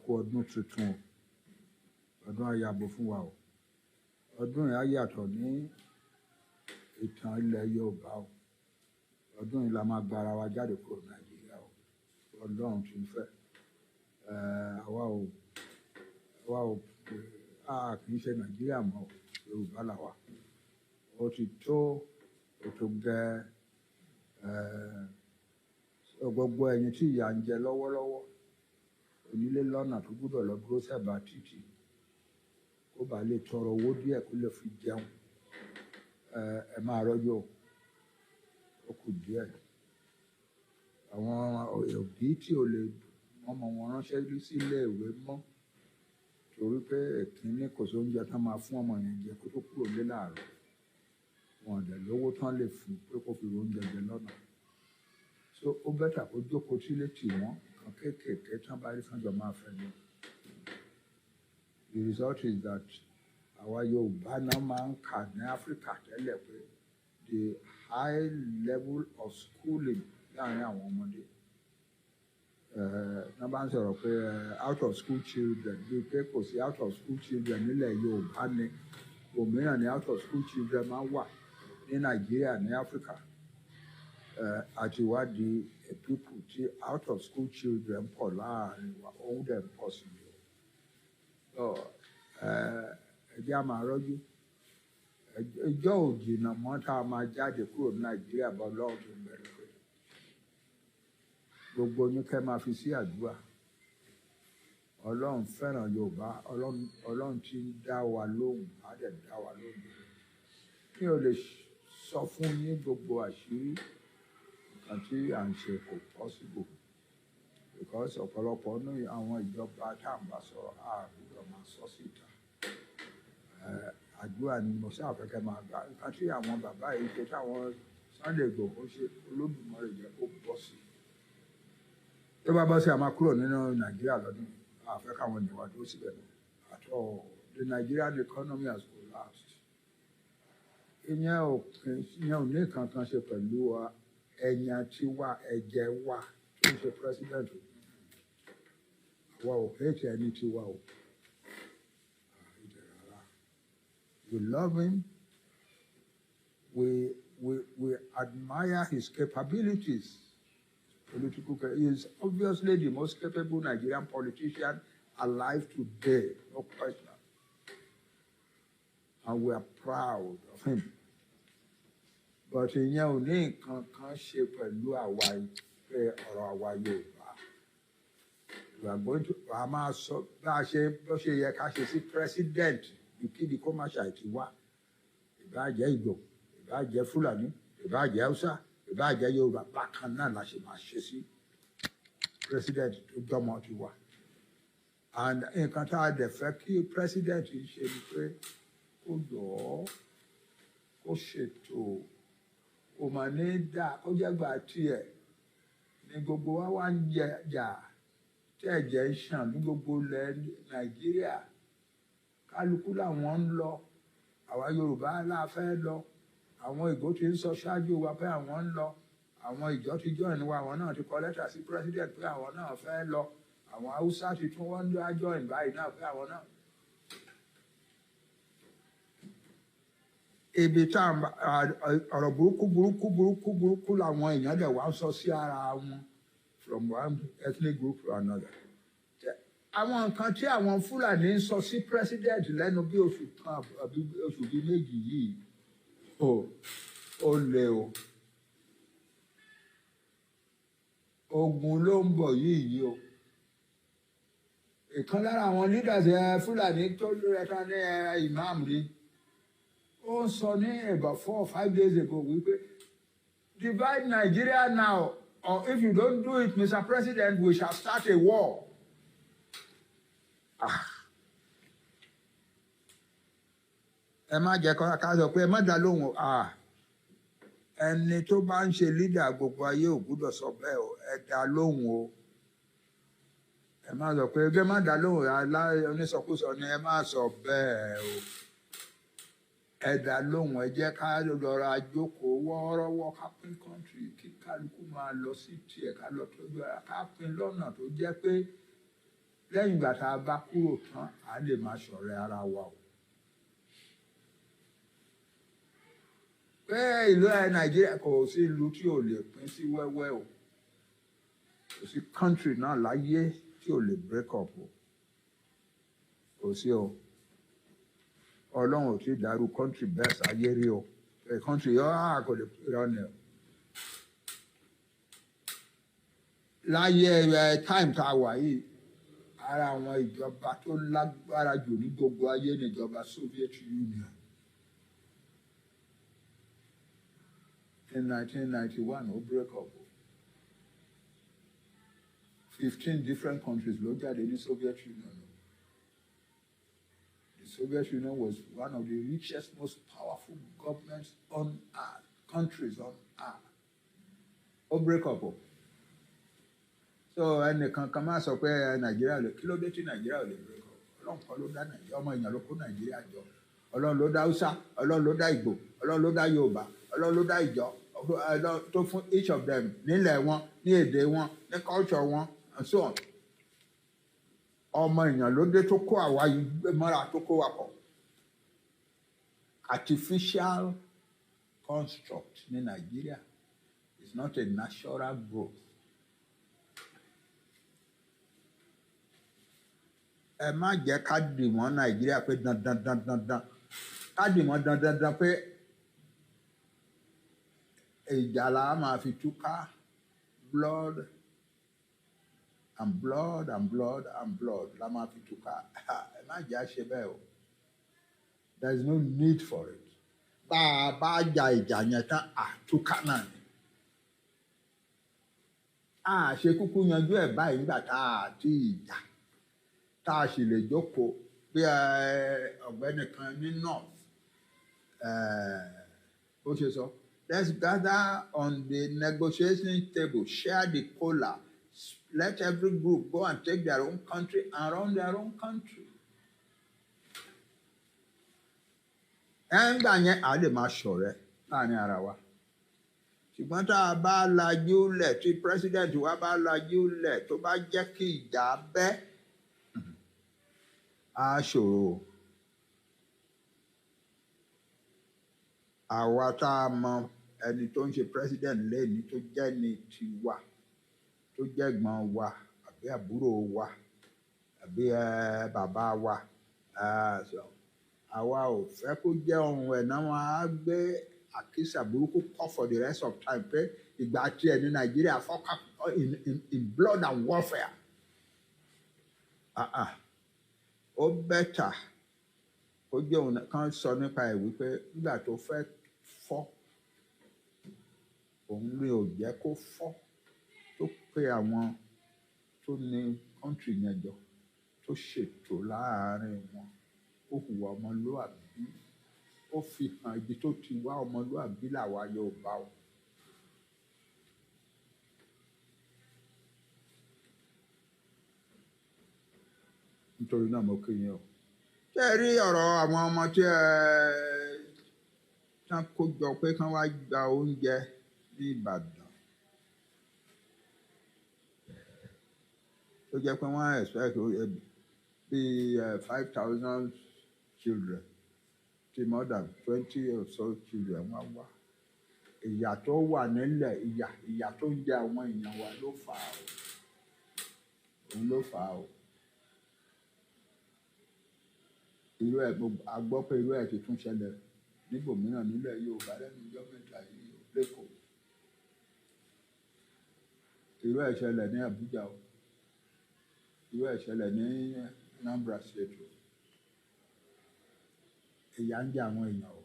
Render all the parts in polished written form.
kú ọdún tuntun ọdún ayabo fún wa o ọdún yìí á yàtọ̀ ní ìtàn ilẹ̀ Yorùbá o ọdún yìí la máa gba ara wa jáde kúrò Nàìjíríà o Ọlọ́run ti ń fẹ́ àwa ò kì í ṣe Nàìjíríà mọ́ Yorùbá là wà ó ti tó ètò gẹ gbogbo ẹ̀yin tí ìyà ń jẹ lọ́wọ́lọ́wọ́ onílé lọ́nà tó gbọ́dọ̀ lọ dúró sẹ́bàá títì kó bàa lè tọrọ owó díẹ̀ kó lè fi jẹun ẹ máa rọ́jò ó kù díẹ̀ àwọn òbí tí ò lè mọ́mọ́ wọn ránṣẹ́ sílé ìwé mọ́ torí pé èkínní kò sí oúnjẹ tán máa fún ọmọ yẹn jẹ kó tó kúrò lé láàárọ̀ wọn dẹ̀ lówó tán lè fún pé kó fi oúnjẹ jẹ lọ́nà so ó bẹ́tà kó jókòó sílé tì wọ́n kan kéékèèké tán bá rí kánjọ máa fẹ́ lọ. The result is that àwa Yorùbá náà máa ń kà ní Áfíríkà tẹ́lẹ̀ pé the high level of schooling láàrin àwọn ọmọdé náà bá ń sọ̀rọ̀ pé out of school children bíi pé kò sí out of school children nílẹ̀ Yorùbá ni òmíràn ni out of school children máa ń wà ní Nàìjíríà ní Áfíríkà àti ìwádìí people tí out of school children pọ̀ láàrin wa òun dẹ̀ pọ̀ sí i ẹjẹ́ a máa rọ́jú ẹjọ́ òjìnà mọ́ tá a máa jáde kúrò ní Nàìjíríà bọ́ lọ́wọ́ tó ń bẹ̀rẹ̀ pé gbogbo oníkẹ́ máa fi sí àdúrà Ọlọ́run fẹ́ràn Yorùbá Ọlọ́run tí ń dá wa lóhùn á dẹ̀ dá wa lóhùn kí o lè sọ fún yín gbogbo àṣírí nǹkan tí à ń ṣe kò possible because ọ̀pọ̀lọpọ̀ ní àwọn ìjọba tá à ń bá sọ̀rọ̀ àbúrò máa sọ síta àdúrà ni mo ṣàfẹ́kẹ́ máa gbà nǹkan tí àwọn bàbá yìí ṣe táwọn Sunday Igboho ṣe Olódùmarè jẹ́ kó bọ́ sí tó bá bọ́ sí a máa kúrò nínú Nàìjíríà lọ́dún àfẹ́ káwọn ènìyàn dúró síbẹ̀ at all the Nigerian economy has collapsed ìyẹn ò ní nǹkan kan ṣe pẹ̀lú ẹ̀yàn tiwa ẹ̀jẹ̀ wa tó ń ṣe president wa ò hate ẹni tiwa o we love him we admire his capabilities political he is obviously the most capable Nigerian politician alive today no question and we are proud of him. But ìyẹn ò ní nǹkan kan ṣe pẹ̀lú àwa pé ọ̀rọ̀ àwa Yorùbá. We are going to a máa sọ bó ṣe yẹ ká ṣe sí president ìkíni kó má ṣàìtì wá. Ìbá jẹ́ Ìgbò, ìbá jẹ́ Fúlàní, ìbá jẹ́ Haúsá, ìbá jẹ́ Yorùbá bákan náà la ṣe máa ṣe sí president tó jọmọ ti wá. And nǹkan tá a dẹ̀ fẹ́ kí president ṣe ni pé kó jọ̀ọ́ kó ṣètò kò mà ní dá ó jẹ́gbà tiẹ̀ ní gbogbo wa wá ń jà tí ẹ̀jẹ̀ ń ṣàn ní gbogbo ilẹ̀ Nàìjíríà kálukú làwọn ń lọ àwa Yorùbá la fẹ́ lọ àwọn Ìgbò ti ń sọ ṣáájú wa pé àwọn ń lọ àwọn ìjọ ti join wa àwọn náà ti kọ lẹ́tà sí president pé àwọn náà fẹ́ lọ àwọn Haúsá ti tún wọ́n ń dá join báyìí náà pé àwọn náà. Ibi tá ọ̀rọ̀ burúkú làwọn èèyàn dẹ̀ wá sọ sí ara wọn from one ethnic group to another. Àwọn nǹkan tí àwọn Fúlàní ń sọ sí president lẹ́nu bí oṣù kan àbí oṣù bíi méjì yìí ó lé o. Ogun ló ń bọ̀ yìí o. Ìkan lára àwọn leaders Fúlàní tó lórí ẹ̀ka ní imam ni. Ó ń sọ ní about 4 or 5 days ago wípé divide Nigeria now or if you don't do it Mr. President we shall start a war. Ẹ má jẹ́ ká sọ pé ẹ má dá lóhùn ẹni tó bá ń ṣe leader gbogbo ayé ò gbúdọ̀ sọ bẹ́ẹ̀ o ẹ dá lóhùn o ẹ má sọ pé ẹ má dá lóhùn onísọkúsọ ni ẹ má sọ bẹ́ẹ̀ o. Ẹ̀dá lóhùn ẹ jẹ́ ká lọ́ra jókòó wọ́ọ́rọ́wọ́ ká pín kọ́ńtì kí kálukú máa lọ sí tiẹ̀ ká lọ tọ́jú ara ká pín lọ́nà tó jẹ́ pé lẹ́yìn ìgbà tá a bá kúrò tán a lè máa ṣọ̀rẹ́ ara wa o. pé ìlú Nàìjíríà kò sí ìlú tí ò lè pín sí wẹ́wẹ́ o, kò sí country náà láyé tí ò lè break up o, kò sí o. Ọlọ́run ò tí ì dárú country bẹ́ẹ̀ sáyé rí o, country yọ kò lè pín ìrọ̀nì o. láyé time tá a wà yìí, ara àwọn ìjọba tó lágbára jù ní gbogbo ayé ni ìjọba Soviet Union. In 1991 ó break up. 15 different countries ló jáde ní Soviet Union. The Soviet Union was one of the richest, most powerful governments on earth, countries on earth. Ó break up. So ẹnìkan kan máa sọ pé Nàìjíríà lè, kí ló dé tí Nàìjíríà ò lè break up? Ọlọ́run kan ló dá Nàìjíríà, ọmọ èèyàn ló kó Nàìjíríà jọ. Ọlọ́run ló dá Hausa, Ọlọ́run ló dá Ìgbò, Ọlọ́run ló dá Yorùbá, Ọlọ́run ló dá Ìjọ, tó fún each of them nílẹ̀ wọn, ní èdè wọn, ní culture wọn, and so on. Ọmọ èèyàn ló dé tó kó àwa yìí gbé mọ́ra tó kó wa pọ̀. Artificial construct ní Nàìjíríà is not a natural growth. Ẹ má jẹ́ ká dì mọ́ Nàìjíríà pé dandan. Ká dì mọ́ dandan pé ìjà la máa fi túká, blood and blood and blood and blood la máa fi túká. Ẹ má jẹ́ àṣẹ bẹ́ẹ̀ o. There is no need for it. Bá a bá ja ìjà yẹn tán, àtúká náà ni. A ṣe kúkú yanjú ẹ̀ báyìí nígbà tá a ti ìjà. Tá a sì lè jókòó bí ọ̀gbẹ́ni kan ní North ó ṣe sọ. Let's gather on the negotiation table, share the kola, let every group go and take their own country and run their own country. Ẹ̀ǹgbà yẹn a lè máa ṣọ̀rẹ́ láàrin ara wa. Ṣùgbọ́n tá a bá lajú lẹ̀, tí president wa bá lajú lẹ̀, tó bá jẹ́ kí ìjà bẹ́, á ṣòro. Àwa tá a mọ ẹni tó ń ṣe president lẹ́ni tó jẹ́ ní tiwa, tó jẹ́ ẹ̀gbọ́n wa àbí àbúrò wa àbí bàbá wa, àwa ò fẹ́ kó jẹ́ ohun ẹ̀ náà wọ́n á gbé àkísà burúkú kọ́ for the rest of time pé ìgbà tí ẹ̀ ní Nàìjíríà fọ́ká in blood and warfare. Ó bẹ́tà ó jẹ́ òun kan sọ nípa ẹ̀ wípé nígbà tó fẹ́ fọ́, òun lè ò jẹ́ kó fọ́, tó pé àwọn tó ní country yẹn jọ, tó ṣètò láàárín wọn, ó hùwà ọmọlúwàbí, ó fi hàn ibi tó ti wá ọmọlúwàbí làwa Yorùbá o. Nítorí náà mo kí yín o. Ṣé ẹ rí ọ̀rọ̀ àwọn ọmọ tí tán kó jọ pé kán wá gba oúnjẹ ní Ìbàdàn? Tó jẹ́ pé wọ́n expect bí 5,000 children, tí more than 20 or so children wá wá. Ìyà tó wà nílẹ̀, ìyà tó ń jẹ àwọn èèyàn wa ló fà á o. Òun ló fà á o. Irú ẹ̀ a gbọ́ pé irú ẹ̀ ti tún ṣẹlẹ̀ níbòmíràn nílẹ̀ Yorùbá lẹ́nu ọjọ́ mẹ́ta yìí lẹ́kọ̀ọ́. Irú ẹ̀ ṣẹlẹ̀ ní Abuja o. Irú ẹ̀ ṣẹlẹ̀ ní Anambra State o. Ìyà ń jẹ àwọn èèyàn o.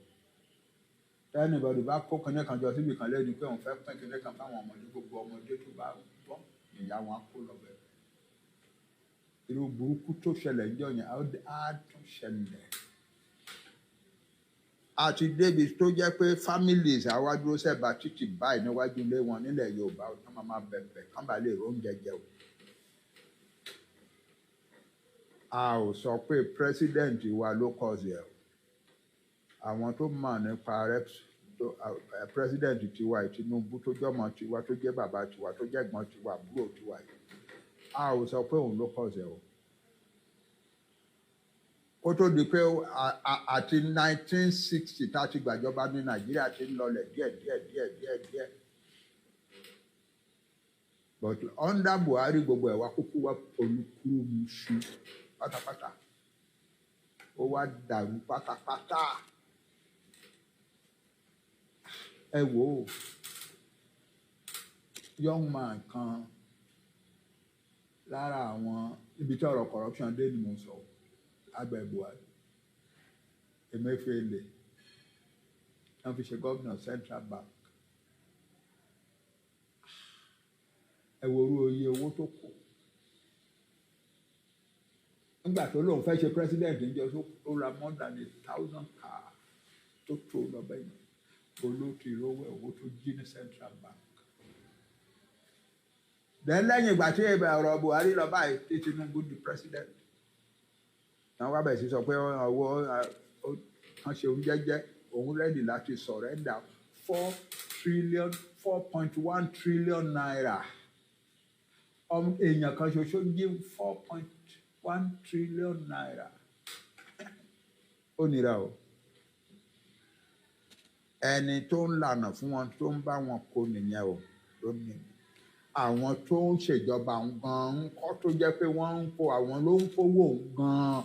Anybody bá kó kinní kan jọ síbi kan lẹ́nu pé òun fẹ́ pín kinní kan fáwọn ọmọdé, gbogbo ọmọdé tó bá gbọ́ ìyá wọn á kó lọ bẹ̀. Irú burúkú tó ṣẹlẹ̀ níjọ́ yẹn á tún ṣẹlẹ̀. Àti débi tó jẹ́ pé families àwa dúró sẹ́ba títì báyìí níwájú ilé wọn nílẹ̀ Yorùbá wọ́n máa bẹ̀bẹ̀ kán bá lè róúnjẹ jẹ o. A ò sọ pé president wa ló cause ẹ̀ o. Àwọn tó mọ̀ nípa president tiwa Tinubu tó jọmọ tiwa, tó jẹ́ bàbá tiwa, tó jẹ́ ẹ̀gbọ́n tiwa, àbúrò tiwa yìí, a ò sọ pé òun ló cause ẹ̀ o. kó tó di pé àti 1960 tá a ti gbàjọba ní Nàìjíríà ti ń lọlẹ̀ díẹ̀. But under Buhari gbogbo ẹ̀ wá kúkú wá olúkúrú mu ṣu pátápátá. Ó wá dàrú pátápátá. Ẹ wò ó, young man kan lára àwọn ibi tí ọ̀rọ̀ corruption dé ni mo sọ àgbẹ̀ Buhari Emefiele wọ́n fi ṣe gómìnà Central Bank. Ẹ wo orú oye owó tó kù nígbà tó lóun fẹ́ ṣe president níjọ́ tó ra more than 1,000 cars tó lọ bẹ́yìn olóòtú ìrówó owó tó jí ní Central Bank. Then lẹ́yìn ìgbà tí ọ̀rọ̀ Buhari lọ báyìí tí Tinubu di president àwọn wá bẹ̀ sí sọ pé ọwọ́ kan ṣe òun jẹ́jẹ́ òun rẹ́dì láti surrender 4.1 trillion naira. Èèyàn kan ṣoṣo jí 4.1 trillion naira. Ó nira o. Ẹni tó ń lànà fún wọn tó ń bá wọn kó nìyẹn o lónìí. Àwọn tó ń ṣèjọba gan-an kọ́ tó jẹ́ pé wọ́n ń kó àwọn ló ń kówó gan-an.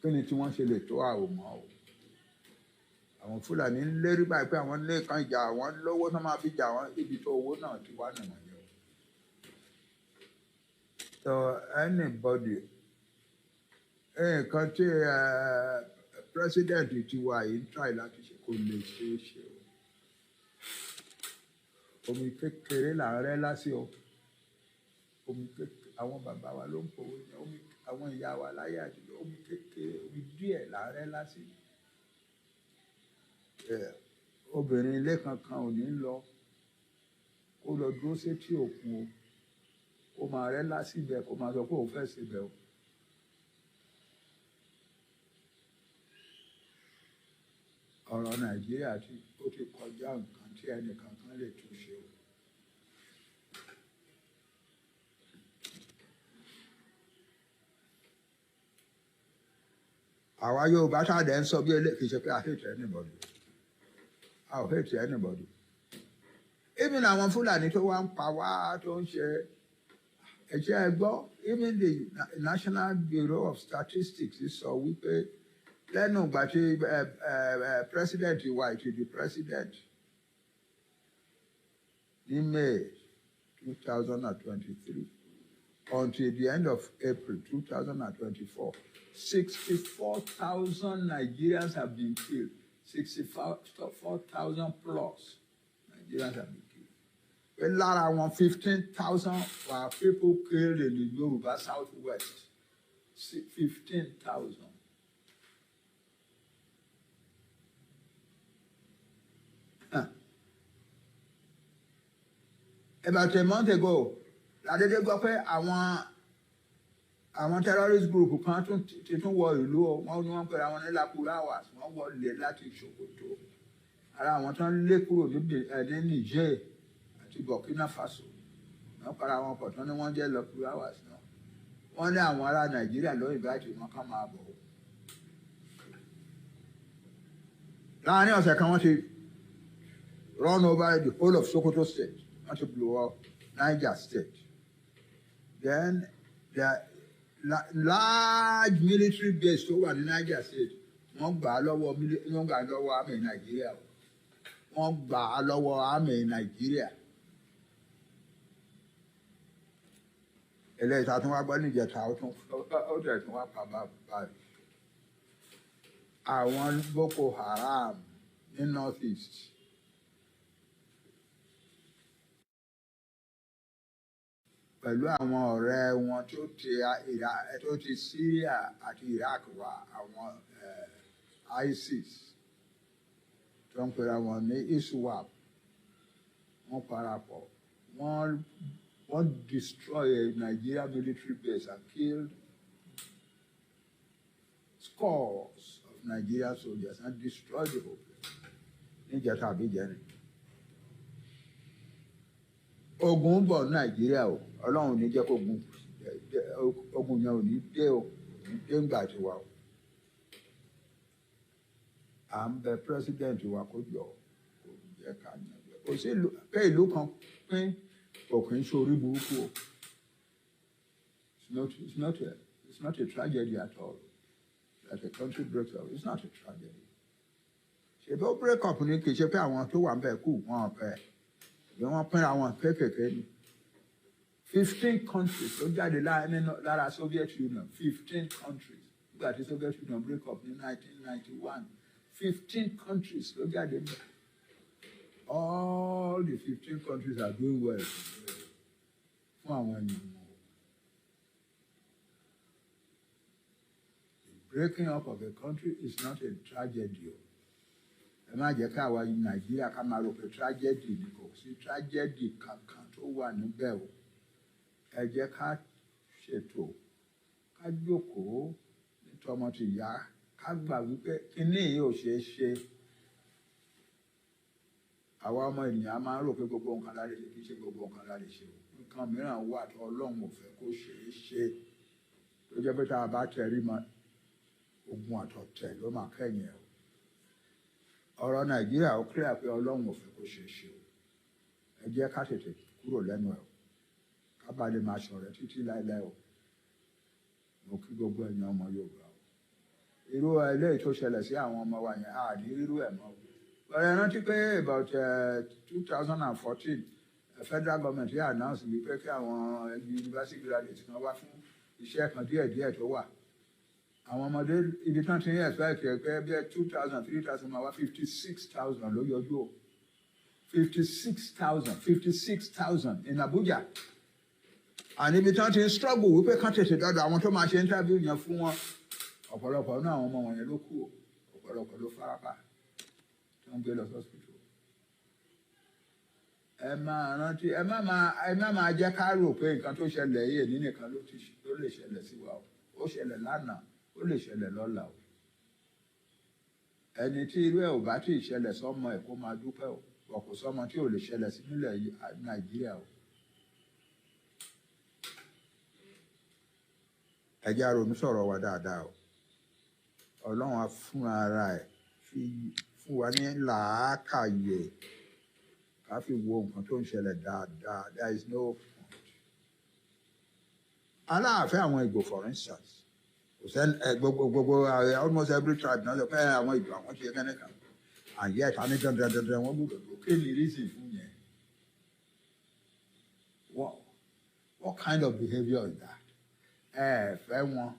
Kí ni tí wọ́n ṣe lè tó àwòmọ́ o? Àwọn Fúlàní ń lérí báyìí pé àwọn lẹ́ẹ̀kan ìjà àwọn lówó tó máa fi jà wọ́n ibi tó owó náà ti wá nìwọ̀n yẹn o. So anybody nǹkan tí president ti wà yìí ń try láti ṣe kò lè ṣeé ṣe o. Omi kékeré là ń rẹ́ lásì o. Omi kékeré àwọn bàbá wa ló ń powó yẹn omi àwọn ìyá wa láyé àtijọ́ omi kékeré omi díẹ̀ là ń rẹ́ lásì. Obìnrin ilé kankan ò ní lọ kó lọ dúró sétí òkun o kó máa rẹ́ lásì bẹ́ẹ̀ kó máa sọ pé òun fẹ́ ṣe bẹ́ẹ̀ o. Ọ̀rọ̀ Nàìjíríà ó ti kọjá nǹkan tí ẹnìkan kan lè tún ṣe o. Àwa Yorùbá ṣáàdé ń sọ bí eléyìí kì í ṣe pé I hate anybody. I don't hate anybody. Even àwọn Fúlàní tó wá ń pa wá tó ń ṣe ẹ̀ṣẹ́ ẹgbọ́ even the National Bureau of Statistics sọ wípé lẹ́nu ìgbà tí president wa ti di president ní May 2023 until the end of April 2024 64,000 Nigerians have been killed. 64,000 plus Nigerians have been killed. Lára wọn 15,000 were people killed in the Yoruba Southwest. 15,000. About a month ago, adede gbọ́ pé àwọn terrorist group kan tún wọ ìlú o wọ́n ní wọ́n pè àwọn ní Lakurawas wọ́n wọlé láti Sokoto ara àwọn tó ń lé kúrò ní Niger àti Burkina Faso wọ́n para wọn pọ̀ tán ní wọ́n jẹ́ Lakurawas náà wọ́n ní àwọn ará Nàìjíríà lóyìn báyìí wọ́n kàn máa bọ̀. Láàárín ọ̀sẹ̀ kan wọ́n ti run over the whole of Sokoto state wọ́n ti blow up Niger state. Then the large military base tó wà ní Niger state wọ́n gbà á lọ́wọ́ army Nàìjíríà wọ́n gbà á lọ́wọ́ army Nàìjíríà. Eléyìí tá tún wá gbọ́ níjẹta ó tẹ̀ tún wá pa báyìí. Àwọn Boko Haram ní North East. Pẹ̀lú àwọn ọ̀rẹ́ wọn tó ti Syria àti Iraq wá àwọn ISIS tó ń pera wọn ní ISWAP wọ́n parapọ̀ wọ́n destroy a Nigeria military base and killed scores of Nigerian soldiers and destroyed the whole place. Níjẹta àbí jẹrin. Ogun bọ̀ Nàìjíríà o Ọlọ́run ní jẹ́ kó ogun yẹn ò ní dé o déngbà tí wà o à ń bẹ president wa kó jọ kó jẹ́ ká yanjú kò sí pé ìlú kan pín òkè sórí burúkú o it's not a tragedy at all that a country breaks up it's not a tragedy ṣe bó break up ní kì í ṣe pé àwọn tó wà ń bẹ kú wọn ọ̀pẹ bí wọ́n pín àwọn kéékèèké ni 15 countries ló jáde lára Soviet Union 15 countries nígbà tí Soviet Union break up ní 1991 15 countries ló jáde mọ́ all the 15 countries are doing well fún àwọn ènìyàn wọn. The breaking up of a country is not a tragedy o ẹ má jẹ́ ká àwa Nàìjíríà ká máa rò pé tragedy ni kò sí tragedy kankan tó wà níbẹ̀ o ẹ jẹ́ ká ṣètò ká jókòó nítọmọ tìyá ká gbà wípé kíní yìí ò ṣeé ṣe àwa ọmọ ènìyàn máa ń rò pé gbogbo nǹkan la lè ṣe kì í ṣe gbogbo nǹkan la lè ṣe nǹkan mìíràn wà tó Ọlọ́run ò fẹ́ kó ṣeé ṣe tó jẹ́ pé tá a bá tẹrí mọ́ ogun àtọ̀tẹ̀ ló máa kẹ́yìn ẹ̀ ọ̀rọ̀ Nàìjíríà ó kílẹ̀ pé Ọlọ́run ò fẹ́ kó ṣeé ṣe ẹ jẹ́ ká tètè kúrò lẹ́nu ẹ̀ ká bá lè máa ṣọ̀rẹ́ títí láéláé o mo kí gbogbo ẹ̀yin ọmọ Yorùbá o irú eléyìí tó ṣẹlẹ̀ sí àwọn ọmọ wa yẹn a ní rírú ẹ̀ mọ́ ọ̀rẹ́ rántí pé about 2014 federal government yà announce wípé kí àwọn university graduates kan wá fún iṣẹ́ kan díẹ̀díẹ̀ tó wà àwọn ọmọdé ibi tán ti ń expect pé bí 2,000 3,000 máa wá 56,000 ló yọjú o 56,000 in Abuja àní ibi tán ti ń struggle wípé kán tètè dọ́dọ̀ àwọn tó máa ṣe interview yẹn fún wọn ọ̀pọ̀lọpọ̀ náà àwọn ọmọ wọ̀nyẹn ló kú o ọ̀pọ̀lọpọ̀ ló farapa tí wọ́n gbé lọ hospital ẹ máa rántí ẹ má máa jẹ́ ká rò pé nǹkan tó ṣẹlẹ̀ yìí èyí nìkan ló lè ṣẹlẹ̀ sí wa o ó ṣẹlẹ̀ lánàá ó lè ṣẹlẹ̀ lọ́la o ẹni tí irú ẹ̀ ò bá tí ì ṣẹlẹ̀ sọ́mọ ẹ̀ kó máa dúpẹ́ o ọ̀pọ̀ sọ́mọ tí ò lè ṣẹlẹ̀ sí nílẹ̀ Nàìjíríà o ẹ jẹ́ àrònú sọ̀rọ̀ wa dáadáa o Ọlọ́run á fún ara ẹ̀ fún wa ní làákàyè ká fi wo nǹkan tó ń ṣẹlẹ̀ dáadáa there is no point aláàfẹ́ àwọn Ìgbò for instance kò sẹ́ni gbogbo almost every tribe náà lọ pé àwọn Ìgbò àwọn ṣe kẹ́nìkan and yet a ní dandan wọ́n gbọ́dọ̀ kí ni reason fún yẹn what kind of behaviour is that ẹ fẹ́ wọn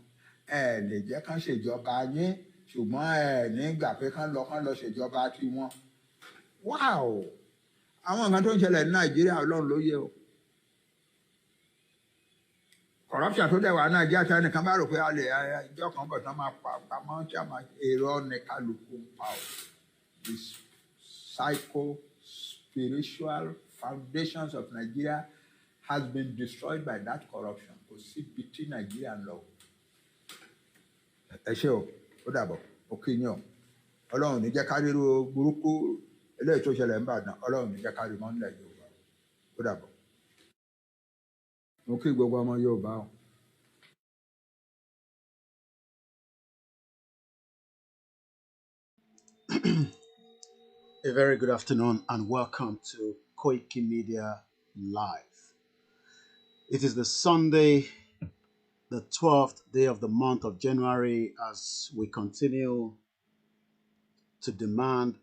ẹ lè jẹ́ kán ṣèjọba yín ṣùgbọ́n ẹ nígbà pé kán lọ ṣèjọba tiwọn wow àwọn nǹkan tó ń ṣẹlẹ̀ ní Nàìjíríà Ọlọ́run ló yẹ o corruption tó dẹ̀ wà Nàìjíríà tí ẹnìkan bá rò pé a lè ìjọ kan bọ̀ tán máa pamọ́ tí a máa èrò ní kálukú pa o the psycho-spiritual foundations of Nigeria has been destroyed by that corruption kò sí ibi tí Nàìjíríà ń lọ ẹ ṣé o ó dàbọ̀ ó kí yín o Ọlọ́run ní jẹ́ ká ríro burúkú eléyìí tó ṣẹlẹ̀ ń Ìbàdàn Ọlọ́run ní jẹ́ ká rí mọ́ nílẹ̀ Yorùbá ó dàbọ̀ mo kí gbogbo ọmọ Yorùbá o. A very good afternoon and welcome to Koiki Media Live. It is the Sunday, the 12th day of the month of January, as we continue to demand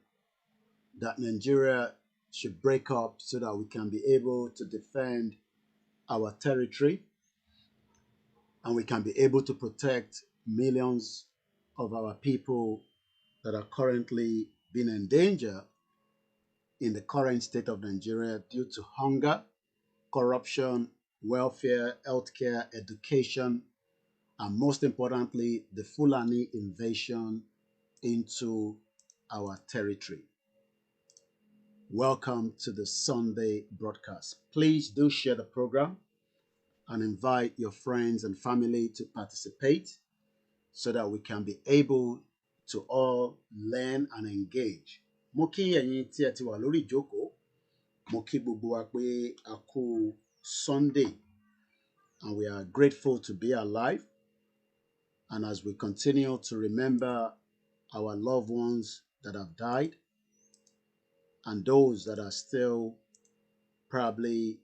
that Nigeria should break up so that we can be able to defend our territory and we can be able to protect millions of our people that are currently being endangered in the current state of Nigeria due to hunger, corruption, welfare, healthcare, education, and most importantly, the Fulani invasion into our territory. Welcome to the Sunday broadcast. Please do share the program and invite your friends and family to participate so that we can be able to all learn and engage. Mo kí ẹ̀yin tí ẹ ti wà lórí ìjókòó, mo kí gbogbo wa pé a kú Sunday and we are grateful to be alive. And as we continue to remember our loved ones that have died and those that are still probably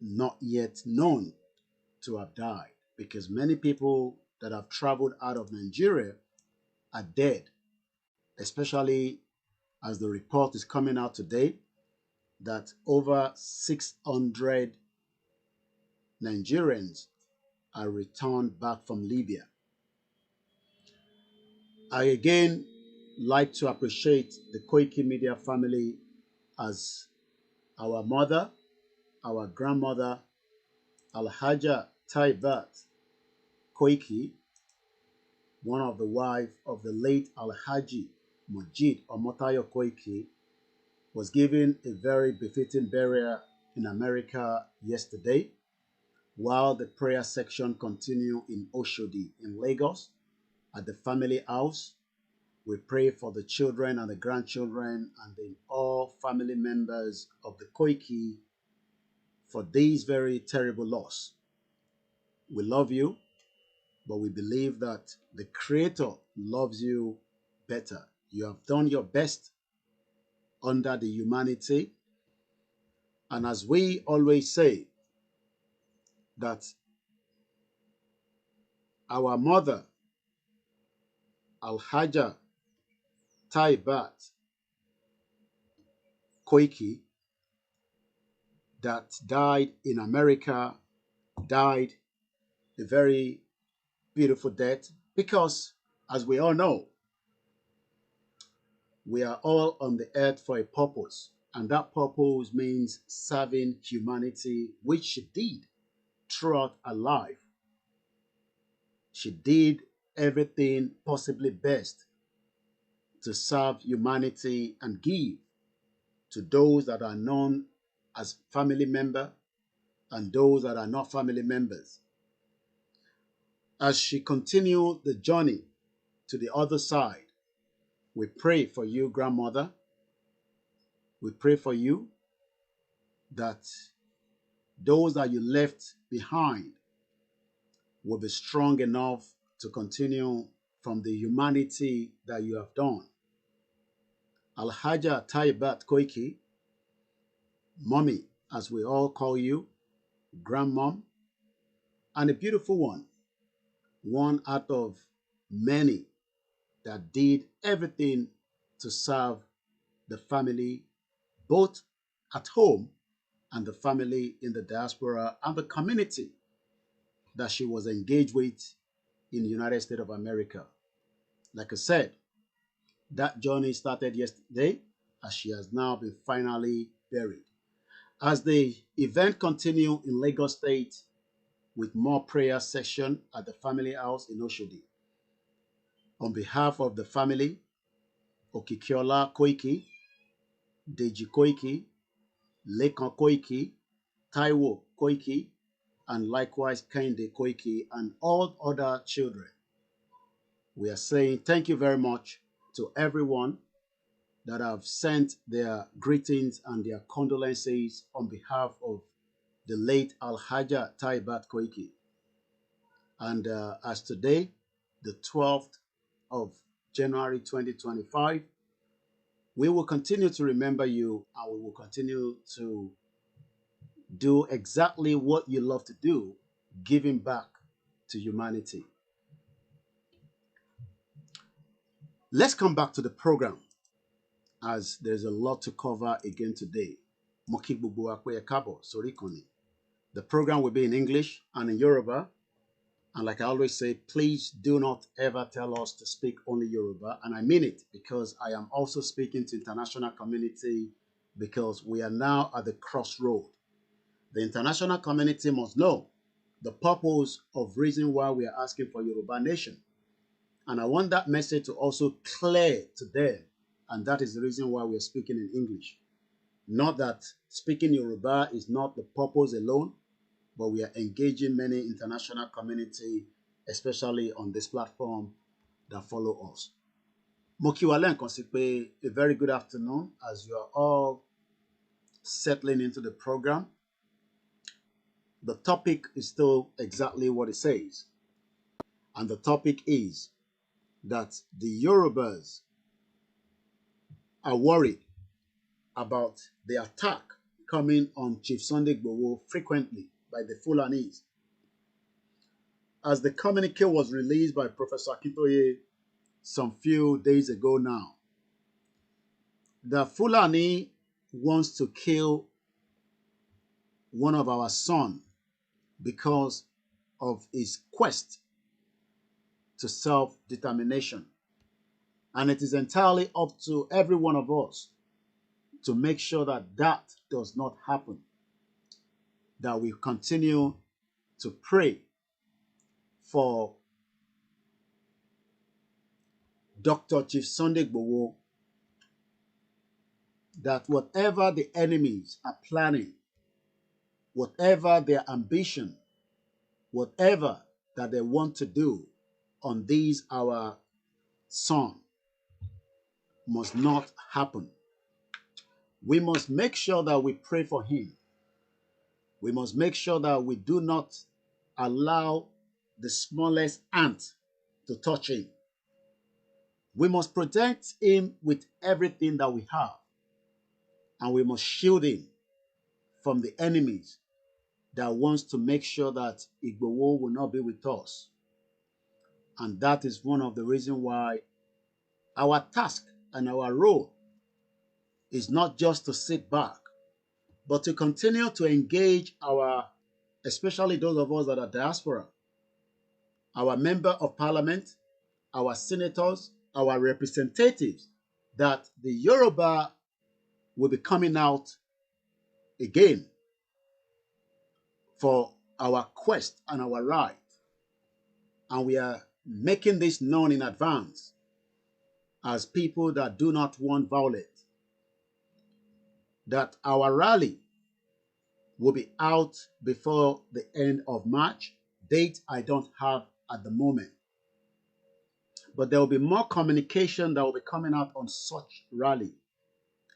not yet known to have died, because many people that have traveled out of Nigeria are dead, especially as the report is coming out today that over 600 Nigerians are returned back from Libya. I again like to appreciate the Koiki Media family as our mother, our grandmother, Alhaja Taibat Koiki, one of the wife of the late Alhaji Mujid Omotayo Koiki, was given a very befitting burial in America yesterday, while the prayer section continued in Oshodi in Lagos at the family house. We pray for the children and the grandchildren and the all family members of the Koiki for this very terrible loss. We love you, but we believe that the Creator loves you better. You have done your best under the humanity. And as we always say, that our mother, Alhaja Taibat Koiki, that died in America, died a very beautiful death, because, as we all know, we are all on the earth for a purpose, and that purpose means serving humanity, which she did throughout her life. She did everything possibly best to serve humanity and give to those that are known as family members and those that are not family members. As she continued the journey to the other side, we pray for you, grandmother. We pray for you that those that you left behind will be strong enough to continue from the humanity that you have done. Alhaja Taibat Koiki, mommy, as we all call you, grandmom, and a beautiful one out of many that did everything to serve the family, both at home and the family in the diaspora and the community that she was engaged with in the United States of America. Like I said, that journey started yesterday, as she has now been finally buried. As the event continued in Lagos State with more prayer session at the family house in Oshodi, on behalf of the family, Okikiola Koiki, Deji Koiki, Lekan Koiki, Taiwo Koiki, and likewise Kende Koiki and all other children, we are saying thank you very much to everyone that have sent their greetings and their condolences on behalf of the late Alhaja Taibat Koiki. And as today, the 12th of January 2025, we will continue to remember you, and we will continue to do exactly what you love to do, giving back to humanity. Let's come back to the program, as there's a lot to cover again today. The program will be in English and in Yoruba. And like I always say, please do not ever tell us to speak only Yoruba. And I mean it, because I am also speaking to international community, because we are now at the crossroad. The international community must know the purpose of reason why we are asking for Yoruba nation. And I want that message to also clear to them. And that is the reason why we are speaking in English. Not that speaking Yoruba is not the purpose alone, but we are engaging many international community, especially on this platform, that follow us. Mokiwale Nkonsipe, a very good afternoon as you are all settling into the program. The topic is still exactly what it says. And the topic is that the Yorubas are worried about the attack coming on Chief Sunday Igboho frequently by the Fulanis. As the communique was released by Professor Akintoye some few days ago now, the Fulani wants to kill one of our sons because of his quest to self-determination. And it is entirely up to every one of us to make sure that that does not happen, that we continue to pray for Dr. Chief Sunday Igboho, that whatever the enemies are planning, whatever their ambition, whatever that they want to do on these our son must not happen. We must make sure that we pray for him. We must make sure that we do not allow the smallest ant to touch him. We must protect him with everything that we have. And we must shield him from the enemies that wants to make sure that Igboho will not be with us. And that is one of the reasons why our task and our role is not just to sit back, but to continue to engage our, especially those of us that are diaspora, our member of parliament, our senators, our representatives, that the Yoruba will be coming out again for our quest and our right. And we are making this known in advance as people that do not want violence, that our rally will be out before the end of March. Date I don't have at the moment. But there will be more communication that will be coming out on such rally.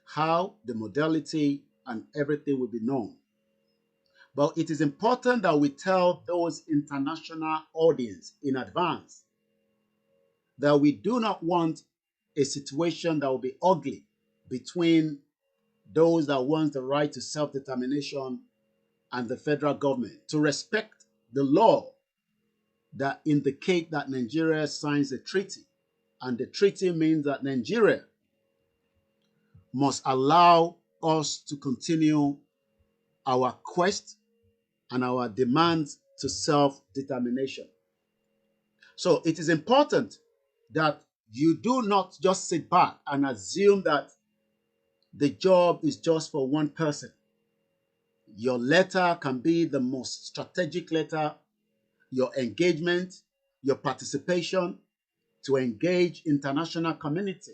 How, the modality, and everything will be known. But it is important that we tell those international audience in advance that we do not want a situation that will be ugly between those that want the right to self-determination and the federal government, to respect the law that indicate that Nigeria signs a treaty. And the treaty means that Nigeria must allow us to continue our quest and our demands to self-determination. So it is important that you do not just sit back and assume that the job is just for one person. Your letter can be the most strategic letter, your engagement, your participation to engage international community.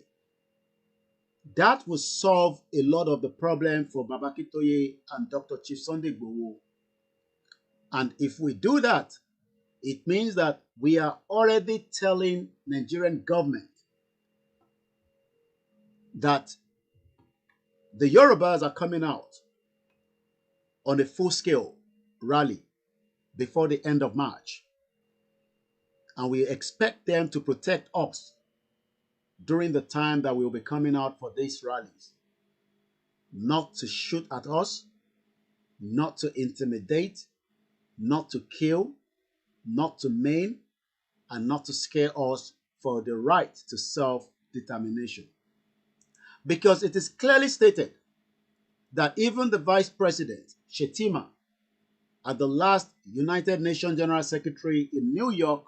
That will solve a lot of the problem for Baba Akintoye and Dr. Chief Sunday Igboho. And if we do that, it means that we are already telling Nigerian government that the Yorubas are coming out on a full-scale rally before the end of March. And we expect them to protect us during the time that we will be coming out for these rallies. Not to shoot at us, not to intimidate, not to kill, not to maim, and not to scare us for the right to self-determination. Because it is clearly stated that even the Vice President, Shetima, at the last United Nations General Secretary in New York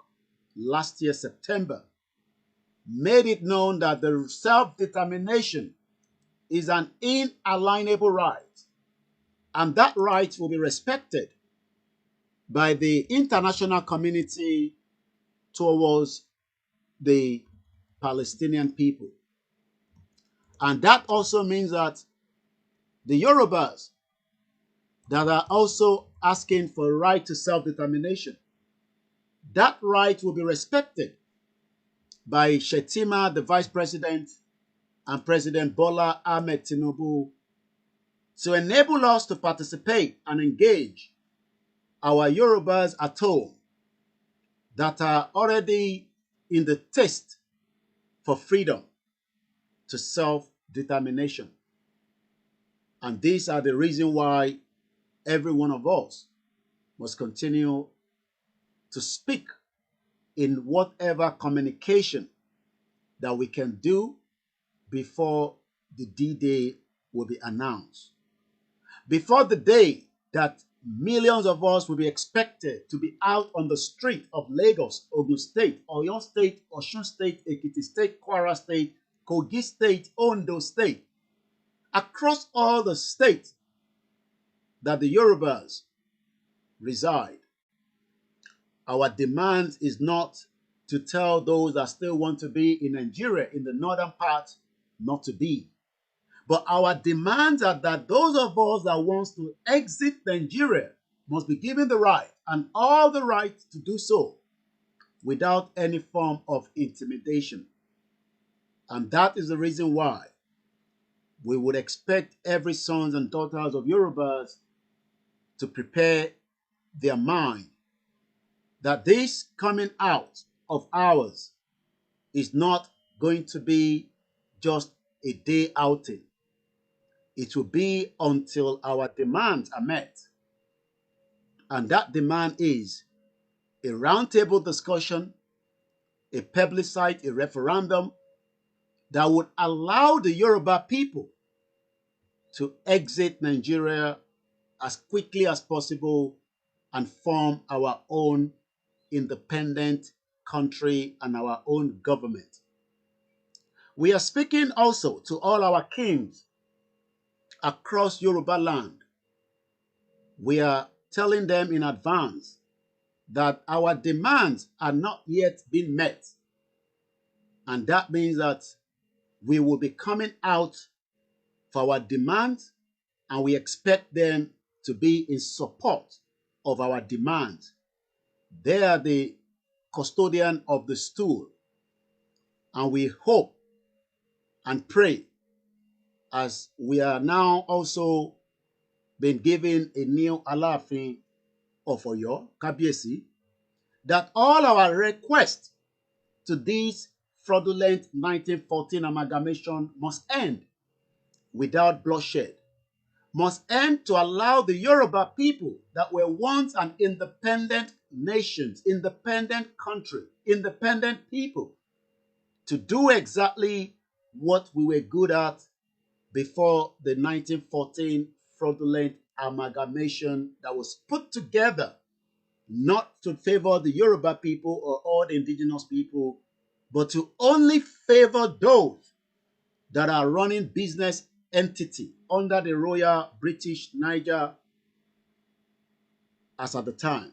last year, September, made it known that the self-determination is an inalienable right, and that right will be respected by the international community towards the Palestinian people. And that also means that the Yorubas that are also asking for a right to self-determination, that right will be respected by Shetima, the Vice President, and President Bola Ahmed Tinubu to enable us to participate and engage our Yorubas at home that are already in the taste for freedom to self-determination. And these are the reason why every one of us must continue to speak in whatever communication that we can do before the D-Day will be announced. Before the day that millions of us will be expected to be out on the street of Lagos, Ogun State, Oyo State, Osun State, Ekiti State, Kwara State, Kogi State, Ondo State, across all the states that the Yorubas reside. Our demand is not to tell those that still want to be in Nigeria, in the northern part, not to be. But our demands are that those of us that wants to exit Nigeria must be given the right and all the right to do so without any form of intimidation. And that is the reason why we would expect every sons and daughters of Yorubas to prepare their mind that this coming out of ours is not going to be just a day outing. It will be until our demands are met. And that demand is a roundtable discussion, a plebiscite, a referendum that would allow the Yoruba people to exit Nigeria as quickly as possible and form our own independent country and our own government. We are speaking also to all our kings across Yoruba land. We are telling them in advance that our demands are not yet being met. And that means that we will be coming out for our demands, and we expect them to be in support of our demands. They are the custodian of the stool. And we hope and pray, as we are now also been given a new Alaafin of Oyo, Kabiyesi, that all our requests to this fraudulent 1914 amalgamation must end without bloodshed, must end to allow the Yoruba people that were once an independent nation, independent country, independent people, to do exactly what we were good at before the 1914 fraudulent amalgamation that was put together not to favor the Yoruba people or all the indigenous people, but to only favor those that are running business entity under the Royal British Niger as at the time.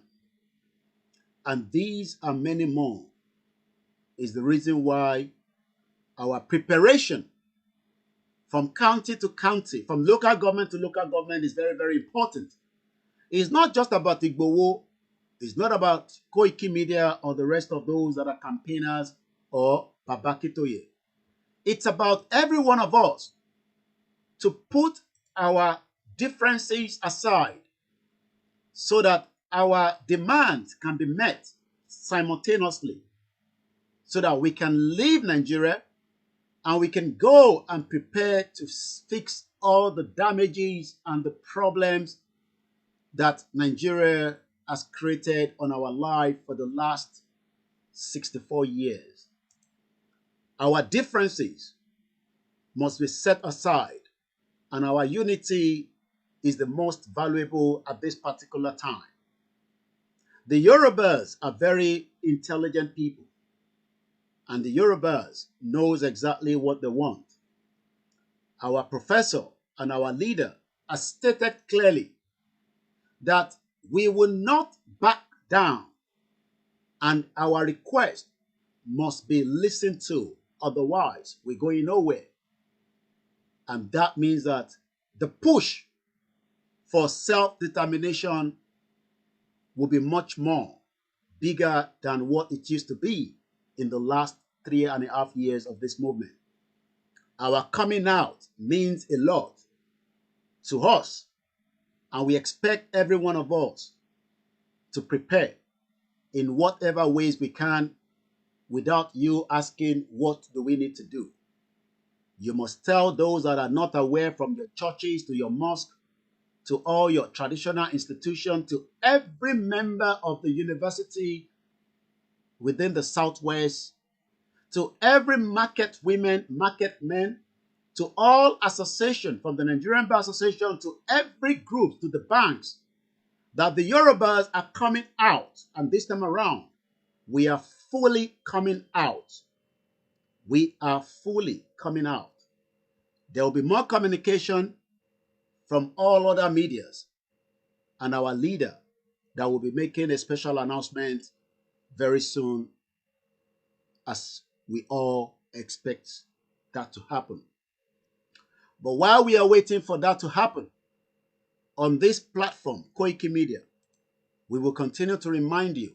And these and many more is the reason why our preparation from county to county, from local government to local government is very, very important. It's not just about Igbowo. It's not about Koiki Media or the rest of those that are campaigners or Baba Akintoye. It's about every one of us to put our differences aside so that our demands can be met simultaneously, so that we can leave Nigeria and we can go and prepare to fix all the damages and the problems that Nigeria has created on our life for the last 64 years. Our differences must be set aside, and our unity is the most valuable at this particular time. The Yorubas are very intelligent people, and the Yorubas knows exactly what they want. Our professor and our leader has stated clearly that we will not back down, and our request must be listened to, otherwise we're going nowhere. And that means that the push for self-determination will be much more bigger than what it used to be in the last 3.5 years of this movement. Our coming out means a lot to us, and we expect every one of us to prepare in whatever ways we can without you asking, what do we need to do? You must tell those that are not aware, from your churches to your mosque, to all your traditional institutions, to every member of the university within the Southwest, to every market women, market men, to all associations, from the Nigerian Bar Association to every group, to the banks, that the Yorubas are coming out. And this time around, we are fully coming out. We are fully coming out. There will be more communication from all other medias, and our leader that will be making a special announcement very soon, as we all expect that to happen. But while we are waiting for that to happen, on this platform, Koiki Media, we will continue to remind you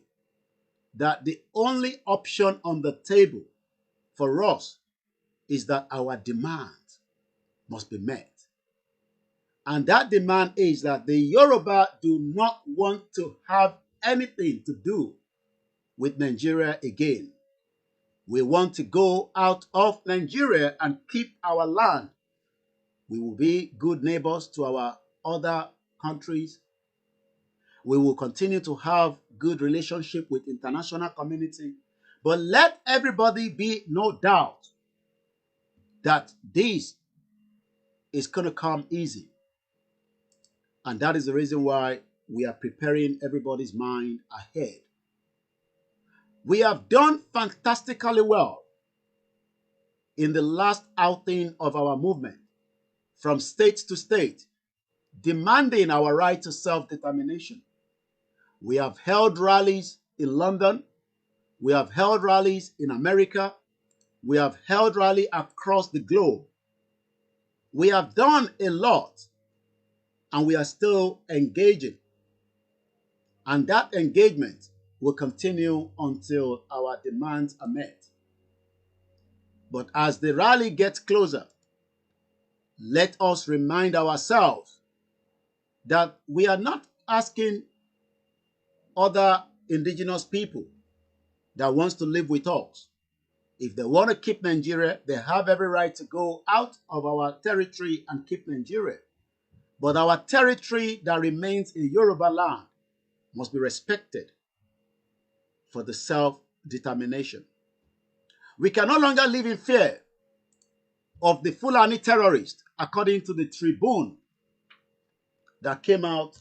that the only option on the table for us is that our demand must be met. And that demand is that the Yoruba do not want to have anything to do with Nigeria again. We want to go out of Nigeria and keep our land. We will be good neighbors to our other countries. We will continue to have good relationship with international community. But let everybody be no doubt that this is going to come easy. And that is the reason why we are preparing everybody's mind ahead. We have done fantastically well in the last outing of our movement, from state to state, demanding our right to self-determination. We have held rallies in London. We have held rallies in America. We have held rallies across the globe. We have done a lot, and we are still engaging. And that engagement will continue until our demands are met. But as the rally gets closer, let us remind ourselves that we are not asking other indigenous people that wants to live with us. If they want to keep Nigeria, they have every right to go out of our territory and keep Nigeria. But our territory that remains in Yoruba land must be respected for the self-determination. We can no longer live in fear of the Fulani terrorists, according to the Tribune that came out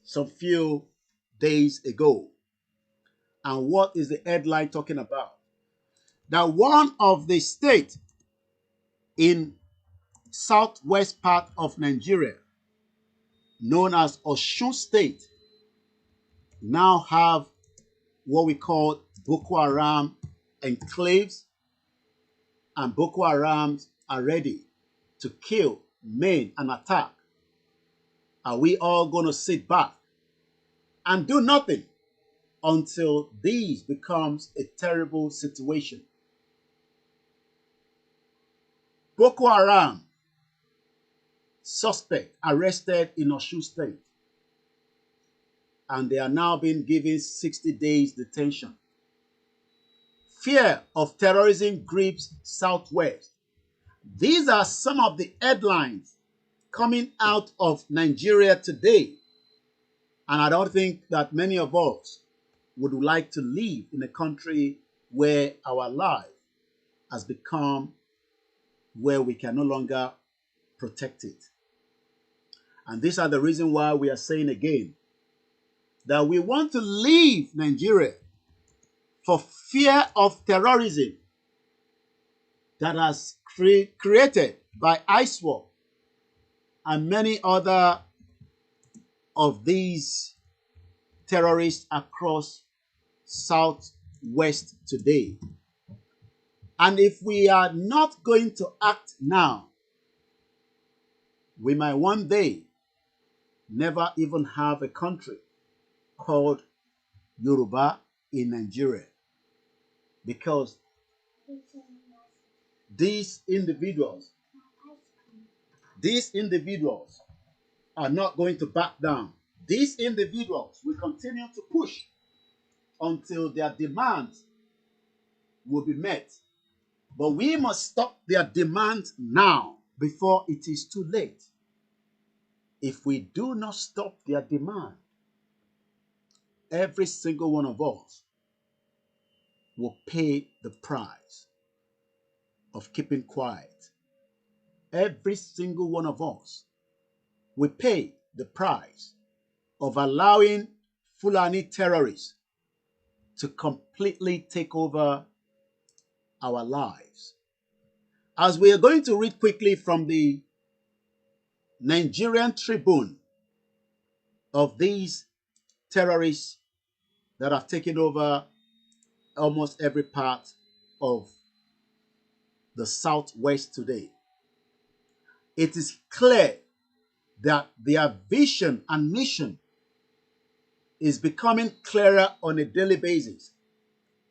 some few days ago. And what is the headline talking about? That one of the states in southwest part of Nigeria, known as Osun State, now have what we call Boko Haram enclaves, and Boko Harams are ready to kill, maim, and attack. Are we all going to sit back and do nothing until this becomes a terrible situation? Boko Haram suspect arrested in Osun State, and they are now being given 60 days detention. Fear of terrorism grips Southwest. These are some of the headlines coming out of Nigeria today. And I don't think that many of us would like to live in a country where our life has become where we can no longer protect it. And these are the reasons why we are saying again that we want to leave Nigeria for fear of terrorism that has created by ISWAP and many other of these terrorists across Southwest today. And if we are not going to act now, we might one day never even have a country called Yoruba in Nigeria, because these individuals are not going to back down. These individuals will continue to push until their demands will be met. But we must stop their demands now before it is too late. If we do not stop their demand, every single one of us will pay the price of keeping quiet. Every single one of us will pay the price of allowing Fulani terrorists to completely take over our lives. As we are going to read quickly from the Nigerian Tribune of these terrorists that have taken over almost every part of the Southwest today, it is clear that their vision and mission is becoming clearer on a daily basis.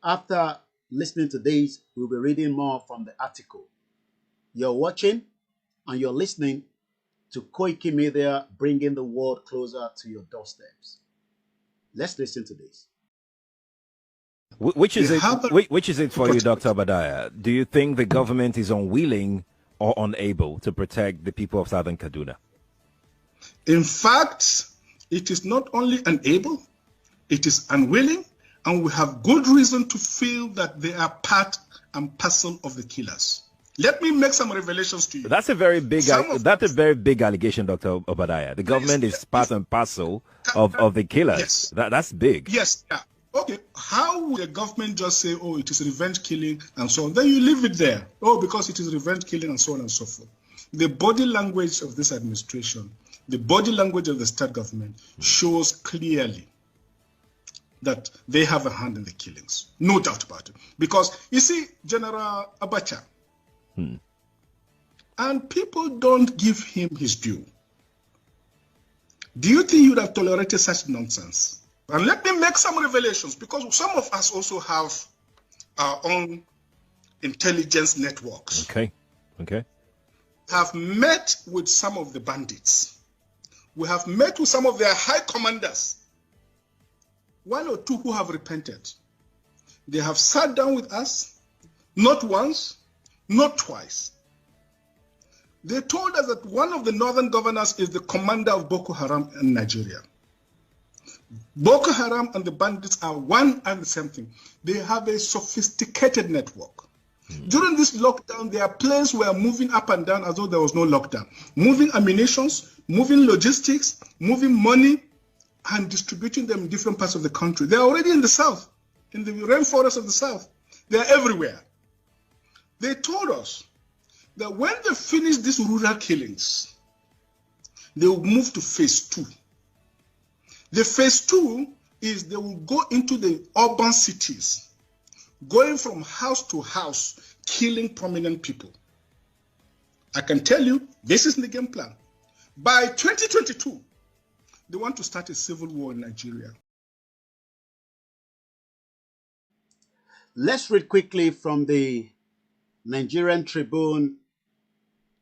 After listening to this, we'll be reading more from the article. You're watching and you're listening to Koiki Media, bringing the world closer to your doorsteps. Let's listen to this. Which is it for you, Dr. Obadiah? Do you think the government is unwilling or unable to protect the people of Southern Kaduna? In fact, it is not only unable, it is unwilling, and we have good reason to feel that they are part and parcel of the killers. Let me make some revelations to you. That's a very big allegation, Dr. Obadiah. The government is part and parcel of the killers. Yes. That's big. Yes. Yeah. Okay. How would the government just say, oh, it is revenge killing and so on? Then you leave it there. Oh, because it is revenge killing and so on and so forth. The body language of this administration, the body language of the state government shows clearly that they have a hand in the killings. No doubt about it. Because, you see, General Abacha, and people don't give him his due. Do you think you would have tolerated such nonsense? And let me make some revelations, because some of us also have our own intelligence networks. Okay. Have met with some of the bandits. We have met with some of their high commanders. One or two who have repented. They have sat down with us, not once, not twice. They told us that one of the northern governors is the commander of Boko Haram in Nigeria. Boko Haram and the bandits are one and the same thing. They have a sophisticated network. During this lockdown, their planes were moving up and down as though there was no lockdown. Moving ammunitions, moving logistics, moving money, and distributing them in different parts of the country. They're already in the south, in the rainforest of the south. They're everywhere. They told us that when they finish these rural killings, they will move to phase 2. The phase 2 is they will go into the urban cities, going from house to house, killing prominent people. I can tell you, this is the game plan. By 2022, they want to start a civil war in Nigeria. Let's read quickly from the Nigerian Tribune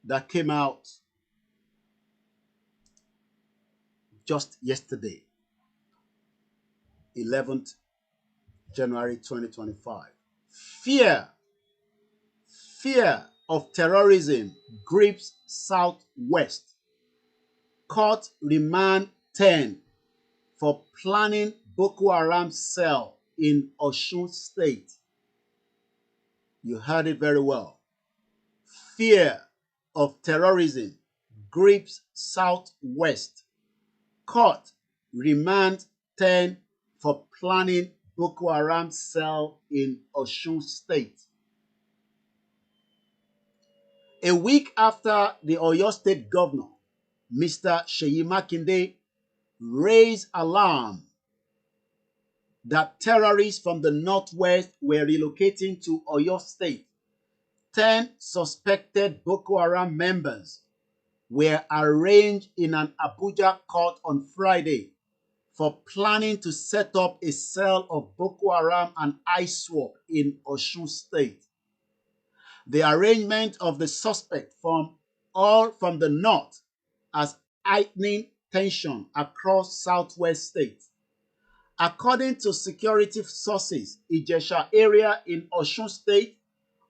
that came out just yesterday, 11th January 2025. Fear of terrorism grips Southwest. Court remand 10 for planning Boko Haram cell in Osun State. You heard it very well. Fear of terrorism grips Southwest. Court remand 10 for planning Boko Haram cell in Osun State. A week after the Oyo State Governor, Mr. Seyi Makinde, raised alarm that terrorists from the northwest were relocating to Oyo State, 10 suspected Boko Haram members were arraigned in an Abuja court on Friday for planning to set up a cell of Boko Haram and ISWAP in Osun State. The arraignment of the suspect from the north has heightening tension across Southwest states According to security sources, Ijesha area in Osun State,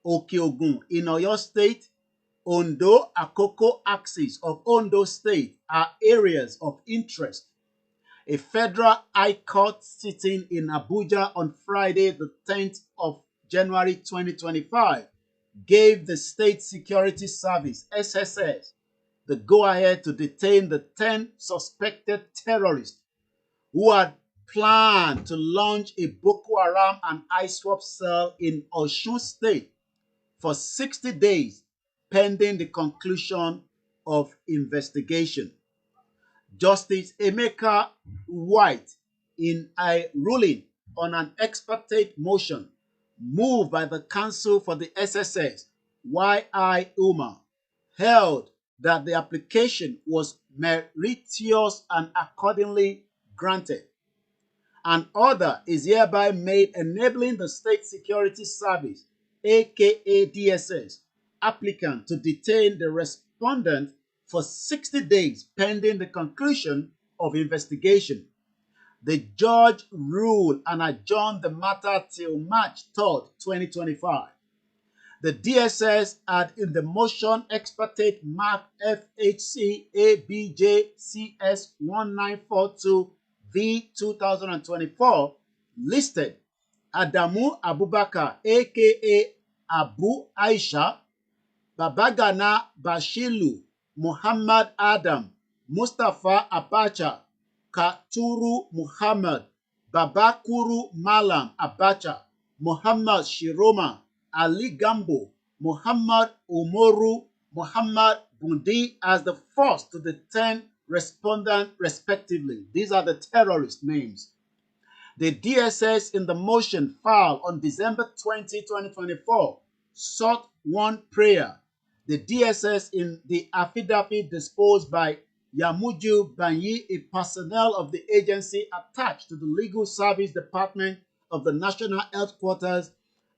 Oke-Ogun in Oyo State, Ondo, Akoko axis of Ondo State are areas of interest. A federal high court sitting in Abuja on Friday, the 10th of January 2025, gave the State Security Service, SSS, the go-ahead to detain the 10 suspected terrorists who had planned to launch a Boko Haram and ISWAP cell in Osun State for 60 days pending the conclusion of investigation. Justice Emeka White, in a ruling on an ex parte motion moved by the counsel for the SSS, Y.I. Umar, held that the application was meritorious and accordingly granted. An order is hereby made enabling the State Security Service, aka DSS, applicant to detain the respondent for 60 days pending the conclusion of investigation. The judge ruled and adjourned the matter till March 3rd, 2025. The DSS had in the motion ex parte mark FHC ABJ CS 1942 v 2024 listed Adamu Abubakar aka Abu Aisha, Babagana Bashilu, Muhammad Adam, Mustafa Abacha, Katuru Muhammad, Babakuru Malam Abacha, Muhammad Shiroma, Ali Gambo, Muhammad Umoru, Muhammad Bundi as the first to the 10 respondents respectively. These are the terrorist names. The DSS in the motion filed on December 20, 2024 sought one prayer. The DSS in the affidavit disposed by Yamuju Banyi, a personnel of the agency attached to the Legal Service Department of the National Headquarters,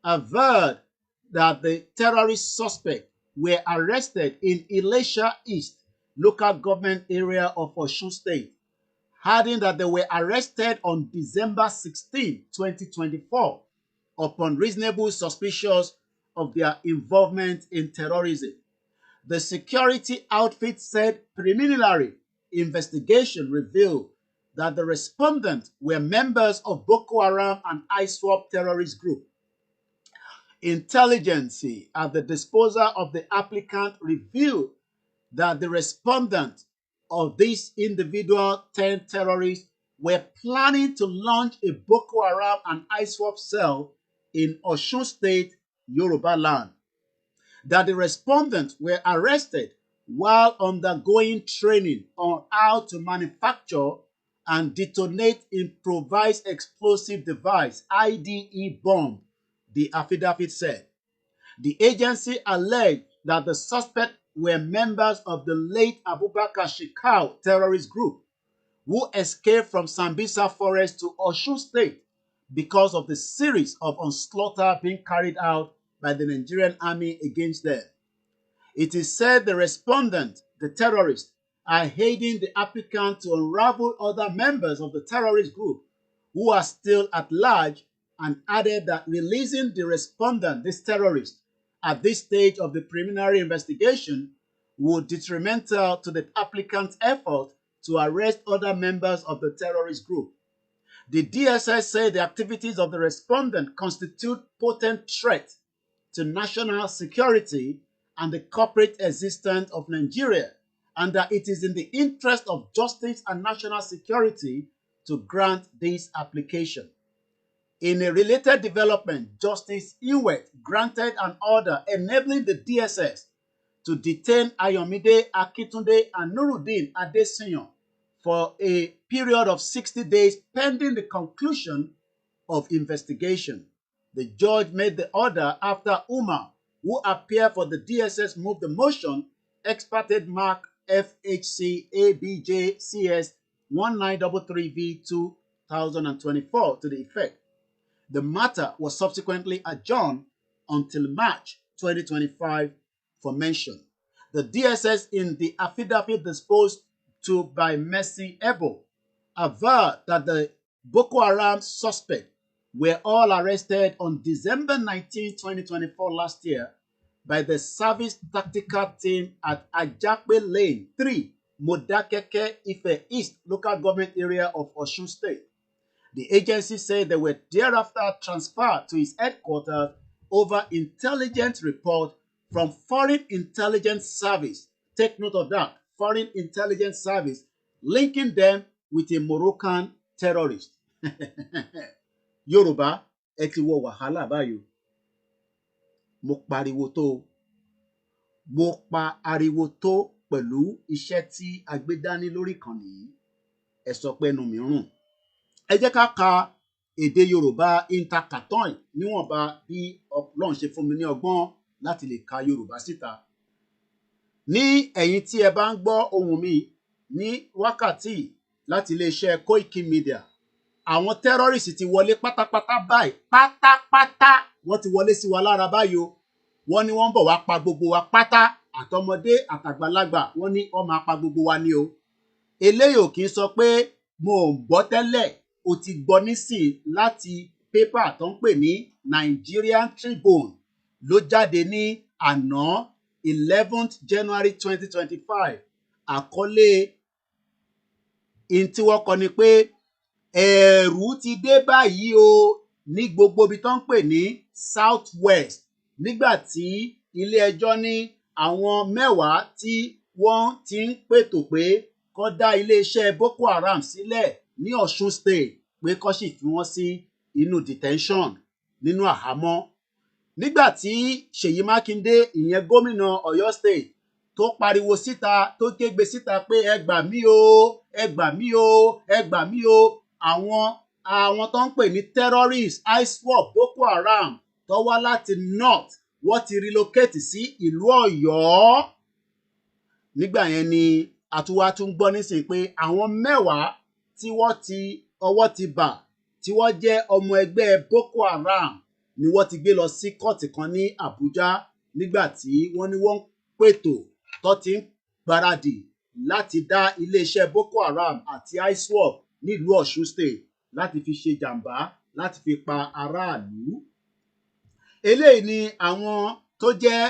averred that the terrorist suspects were arrested in Ilesha East, local government area of Osun State, adding that they were arrested on December 16, 2024, upon reasonable suspicion of their involvement in terrorism. The security outfit said preliminary investigation revealed that the respondents were members of Boko Haram and ISWAP terrorist group. Intelligence at the disposal of the applicant revealed that the respondents of these individual 10 terrorists were planning to launch a Boko Haram and ISWAP cell in Osun State, Yoruba land. That the respondents were arrested while undergoing training on how to manufacture and detonate improvised explosive device, IDE bomb, the affidavit said. The agency alleged that the suspects were members of the late Abubakar Shekau terrorist group who escaped from Sambisa Forest to Osun State because of the series of onslaught being carried out by the Nigerian army against them. It is said the respondent, the terrorists, are aiding the applicant to unravel other members of the terrorist group who are still at large, and added that releasing the respondent, this terrorist, at this stage of the preliminary investigation would be detrimental to the applicant's effort to arrest other members of the terrorist group. The DSS said the activities of the respondent constitute potent threat to national security and the corporate existence of Nigeria, and that it is in the interest of justice and national security to grant this application. In a related development, Justice Inwet granted an order enabling the DSS to detain Ayomide Akintoye and Nuruddin Adesinyan for a period of 60 days pending the conclusion of investigation. The judge made the order after Umar, who appeared for the DSS, moved the motion ex parte mark FHC ABJ CS 1933 v 2024 to the effect. The matter was subsequently adjourned until March 2025 for mention. The DSS in the affidavit disposed to by Mercy Ebo averred that the Boko Haram suspects were all arrested on December 19, 2024 last year by the Service Tactical Team at Ajakpe Lane 3, Modakeke, Ife East local government area of Osun State. The agency said they were thereafter transferred to its headquarters over intelligence report from Foreign Intelligence Service. Take note of that. Foreign Intelligence Service linking them with a Moroccan terrorist. Yorùbá, ẹ ti wọ wàhálà báyìí. Mo pariwo tó. Mo pa ariwo tó pẹ̀lú iṣẹ́ tí a gbé dání lórí ìkànnì yìí. Ẹ sọ pé ẹnu mi rùn. Ẹ jẹ́ ká ka èdè Yorùbá intercaton níwọ̀nba bí Ọlọ́run ṣe fún mi ní ọgbọ́n láti lè ka Yorùbá síta. Ní ẹ̀yin tí ẹ bá ń gbọ́ ohùn mi ní wákàtí láti iléeṣẹ́ Koiki Media, àwọn tẹ́rọ́rìsì ti wọlé pátápátá báyìí. Pátápátá wọ́n ti wọlé sí wa lára báyìí o. Wọ́n ní wọ́n ń bọ̀ wá pa gbogbo wa pátá. Àtọmọdé àtàgbàlagbà wọ́n ní wọ́n máa pa gbogbo wa ní o. Eléyìí ò kì í sọ pé mo ò gbọ́ tẹ́lẹ̀. O ti gbọ́ nísìn láti pépà tó ń pè ní Nigerian Tribune ló jáde ní àná 11th January 2025. Àkọlé in tí wọ́n kọ ni pé ẹ̀rù ti dé báyìí o ní gbogbo ibi tó ń pè ní South West nígbà tí ilé ẹjọ́ ní àwọn mẹ́wàá tí wọ́n ti ń pètò pé kó dá iléeṣẹ́ Boko Haram sílẹ̀ ní Ọ̀ṣun State pé kó sì fi wọ́n sí inú detention nínú àhámọ́. Nígbà tí Ṣèyí Mákindé ìyẹn gómìnà Ọ̀yọ́ State tó pariwo síta tó kégbe síta pé ẹ gbà mí o, ẹ gbà mí o, ẹ gbà mí o, àwọn tó ń pè ní terrorist ISWAP Boko Haram tó wá láti north wọ́n ti relocate sí ìlú Ọ̀yọ́. Nígbà yẹn ni àtúwá tún gbọ́ nísìnyí pé àwọn mẹ́wàá tí wọ́n ti ọwọ́ ti bà tí wọ́n jẹ́ ọmọ ẹgbẹ́ Boko Haram ni wọ́n ti gbé lọ sí kóòtù kan ní Àbújá nígbà tí wọ́n ní wọ́n ń pètò tó ti ń gbáradì láti dá iléeṣẹ́ Boko Haram àti ISWAP nílùú Ọ̀ṣun State láti fi ṣe jàǹbá láti fi pa aráàlú. Eléyìí ni àwọn tó jẹ́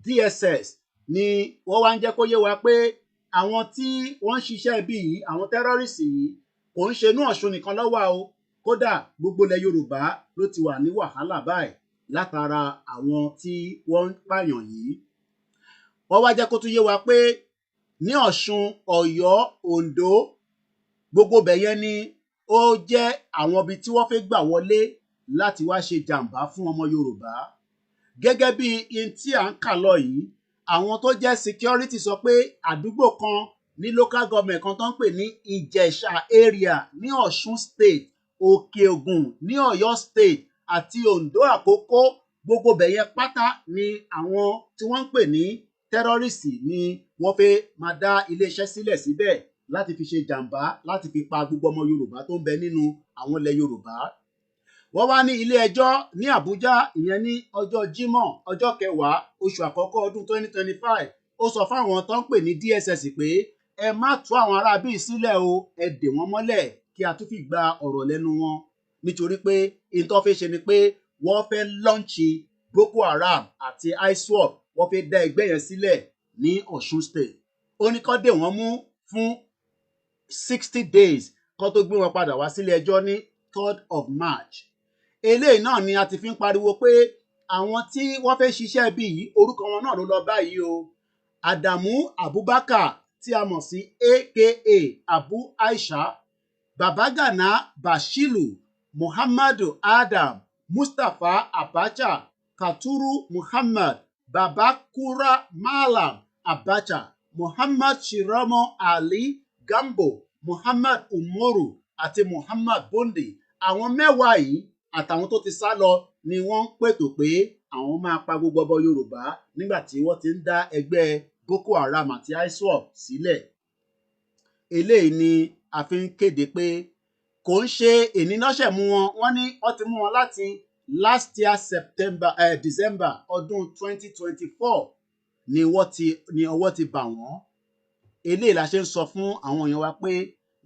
DSS ni wọ́n wá ń jẹ́ kó yé wa pé àwọn tí wọ́n ń ṣiṣẹ́ ibi yìí àwọn tẹ́rọ́rìsì yìí kò ń ṣe inú Ọ̀ṣun nìkan ló wà o. Kódà gbogbo ilẹ̀ Yorùbá ló ti wà ní wàhálà báyìí látara àwọn tí wọ́n ń pààyàn yìí. Wọ́n wá jẹ́ kó tún yé wa pé ní Ọ̀ṣun, Ọ̀yọ́, Oǹdó, gbogbo bẹ̀yẹn ni ó jẹ́ àwọn ibi tí wọ́n fẹ́ gbà wọlé láti wá ṣe jàǹbá fún ọmọ Yorùbá. Gẹ́gẹ́ bí in tí à ń kà lọ yìí, àwọn tó jẹ́ security sọ pé àdúgbò kan ní local government kan tó ń pè ní Ìjẹ̀ṣà area ní Ọ̀ṣun State, Òkè Ògùn ní Ọ̀yọ́ State àti Oǹdó Àkókó, gbogbo bẹ̀yẹn pátá ni àwọn tí wọ́n ń pè ní tẹ́rọ́rìsì ni wọ́n fẹ́ máa dá iléeṣẹ́ sílẹ̀ síbẹ̀ láti fi ṣe jàǹbá láti fi pa gbogbo ọmọ Yorùbá tó ń bẹ nínú àwọn ilẹ̀ Yorùbá. Wọ́n wá ní ilé ẹjọ́ ní Àbújá ìyẹn ní ọjọ́ Jímọ̀ ọjọ́ 10 oṣù àkọ́kọ́ ọdún 2025 ó sọ fáwọn tó ń pè ní DSS pé ẹ má tú àwọn aráabí sílẹ̀ o, ẹ dè wọ́n mọ́lẹ̀ kí a tún fi gba ọ̀rọ̀ lẹ́nu wọn nítorí pé in tó fẹ́ ṣe ni pé wọ́n fẹ́ lọ́ǹchì Boko Haram àti ISWAP wọ́n fẹ́ dá ẹgbẹ́ yẹn sílẹ̀ ní Ọ̀ṣun State. Ó ní kó dè wọ́n mú fún 60 days kó tó gbé wọn padà wá sílé ẹjọ́ ní 3rd of March. Eléyìí náà ni a ti fi ń pariwo pé àwọn tí wọ́n fẹ́ ṣiṣẹ́ bí yìí orúkọ wọn náà ló lọ báyìí o. Adamu Abubakar tí a mọ̀ sí aka Abu Aisha, Babagana Bashiru, Muhammadu Adam, Mustapha Abacha, Katuru Muhammad, Babakura Malam Abacha, Muhammad Shiramo Ali Gambo, Muhammad Umoru àti Muhammad Bondi. Àwọn mẹ́wàá yìí àtàwọn tó ti sá lọ ni wọ́n ń pètò pé àwọn máa pa gbogbo ọmọ Yorùbá nígbà tí wọ́n ti ń dá ẹgbẹ́ Boko Haram àti ISWAP sílẹ̀. Eléyìí ni a fi ń kéde pé kò ń ṣe ènìyàn mú wọn, wọ́n ní wọ́n ti mú wọn láti last year December ọdún 2024 ni ọwọ́ ti bà wọ́n. Eléyìí la ṣe ń sọ fún àwọn èèyàn wa pé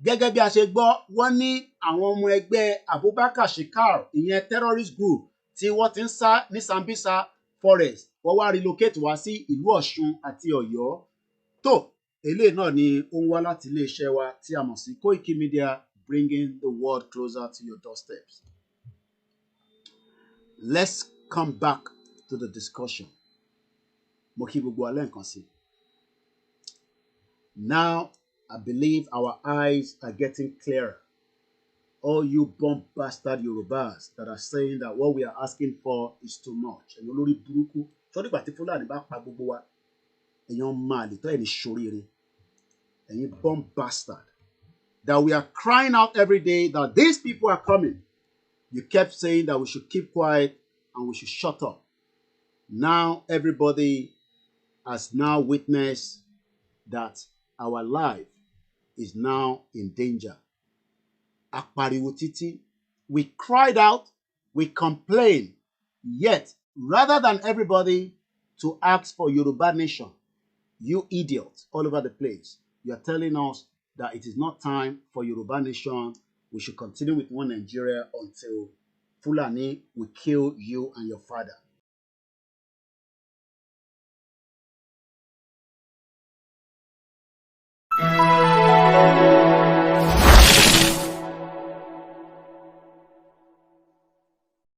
gẹ́gẹ́ bí a ṣe gbọ́ wọ́n ní àwọn ọmọ ẹgbẹ́ Abubakar Shekau ìyẹn terrorist group tí wọ́n ti ń sá ní Sambisa forest wọ́n wá relocate wá sí ìlú Ọ̀ṣun àti Ọ̀yọ́ tó eléyìí náà ni ó ń wá láti iléeṣẹ́ wa tí a mọ̀ sí Koiki Media, bringing the world closer to your doorsteps. Let's come back to the discussion. Mo kí gbogbo alẹ́ nǹkan sí. Now, I believe our eyes are getting clearer. All you bomb bastard Yorubas that are saying that what we are asking for is too much. Ẹ̀yin olórí burúkú, sọ́dọ̀ ìgbà tí Fúlàní bá pa gbogbo wa, ẹ̀yin máa lè tọ́ ẹni ṣoríire. Ẹ̀yin bomb bastard. That we are crying out every day that these people are coming. You kept saying that we should keep quiet and we should shut up. Now everybody has now witnessed that our life is now in danger. Apariwo títí. We cried out, we complained, yet rather than everybody to ask for Yoruba nation, you idiots all over the place, you are telling us that it is not time for Yoruba nation. We should continue with one Nigeria until Fulani will kill you and your father.